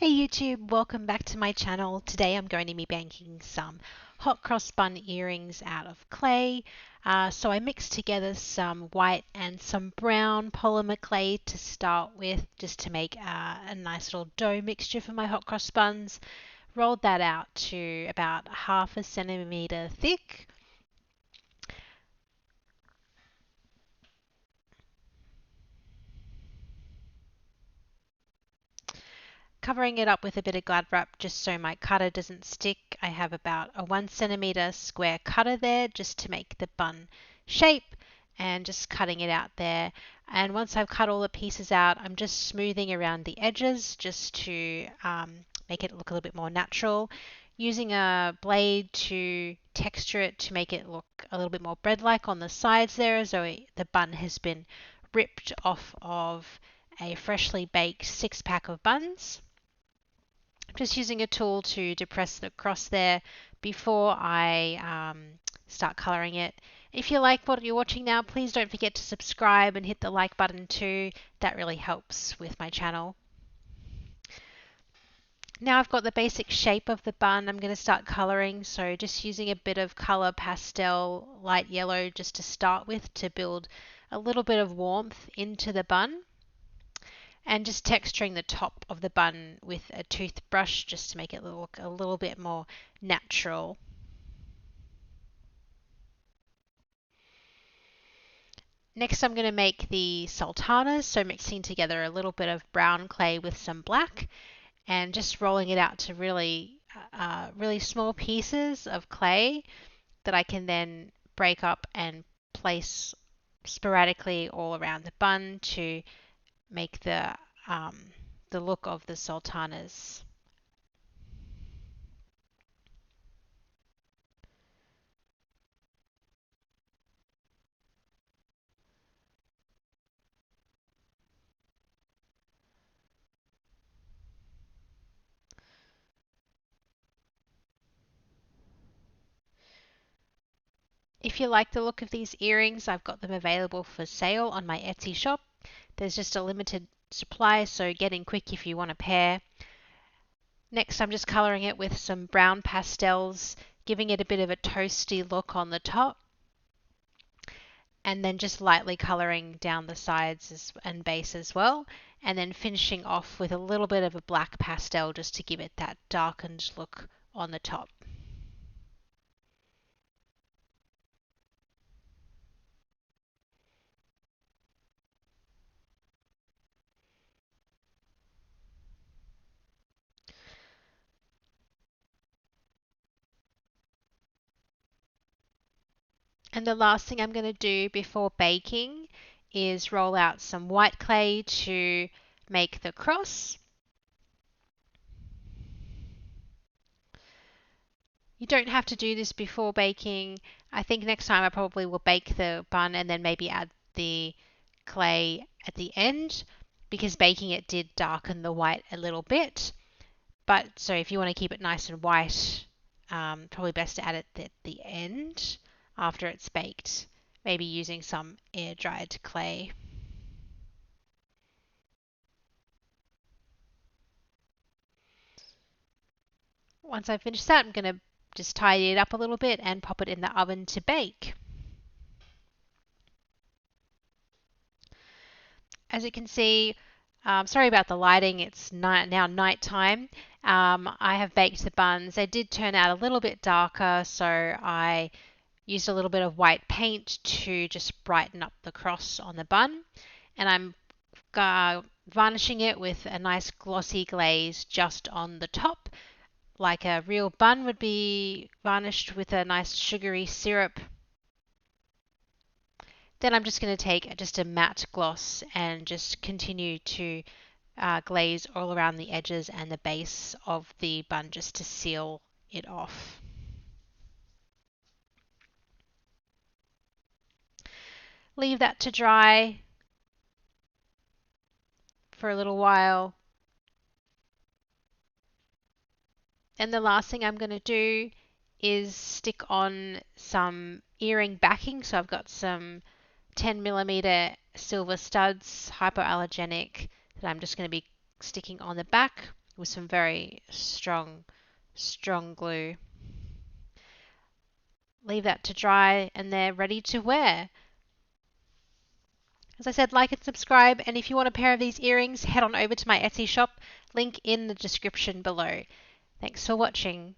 Hey YouTube, welcome back to my channel. Today I'm going to be making some hot cross bun earrings out of clay. So I mixed together some white and some brown polymer clay to start with, just to make a nice little dough mixture for my hot cross buns. Rolled that out to about half a centimeter thick. Covering it up with a bit of glad wrap just so my cutter doesn't stick. I have about a 1 centimeter square cutter there just to make the bun shape, and just cutting it out there. And once I've cut all the pieces out, I'm just smoothing around the edges just to make it look a little bit more natural. Using a blade to texture it to make it look a little bit more bread-like on the sides there, as though the bun has been ripped off of a freshly baked 6-pack of buns. Just using a tool to depress the cross there before I start coloring it. If you like what you're watching now, please don't forget to subscribe and hit the like button too. That really helps with my channel. Now I've got the basic shape of the bun, I'm going to start coloring. So just using a bit of color pastel, light yellow, just to start with, to build a little bit of warmth into the bun. And just texturing the top of the bun with a toothbrush just to make it look a little bit more natural. Next I'm going to make the sultanas, so mixing together a little bit of brown clay with some black and just rolling it out to really small pieces of clay that I can then break up and place sporadically all around the bun to make the look of the sultanas. If you like the look of these earrings, I've got them available for sale on my Etsy shop. There's just a limited supply, so get in quick if you want a pair. Next, I'm just coloring it with some brown pastels, giving it a bit of a toasty look on the top, and then just lightly coloring down the sides and base as well, and then finishing off with a little bit of a black pastel just to give it that darkened look on the top. And the last thing I'm going to do before baking is roll out some white clay to make the cross. You don't have to do this before baking. I think next time I probably will bake the bun and then maybe add the clay at the end, because baking it did darken the white a little bit. But so if you want to keep it nice and white, probably best to add it at the end after it's baked, maybe using some air dried clay. Once I finish that, I'm going to just tidy it up a little bit and pop it in the oven to bake. As you can see, sorry about the lighting, it's now nighttime. I have baked the buns. They did turn out a little bit darker, so I used a little bit of white paint to just brighten up the cross on the bun. And I'm varnishing it with a nice glossy glaze just on the top, like a real bun would be varnished with a nice sugary syrup. Then I'm just going to take just a matte gloss and just continue to glaze all around the edges and the base of the bun just to seal it off. Leave that to dry for a little while. And the last thing I'm going to do is stick on some earring backing. So I've got some 10mm silver studs, hypoallergenic, that I'm just going to be sticking on the back with some very strong glue. Leave that to dry and they're ready to wear. As I said, like and subscribe, and if you want a pair of these earrings, head on over to my Etsy shop, link in the description below. Thanks for watching.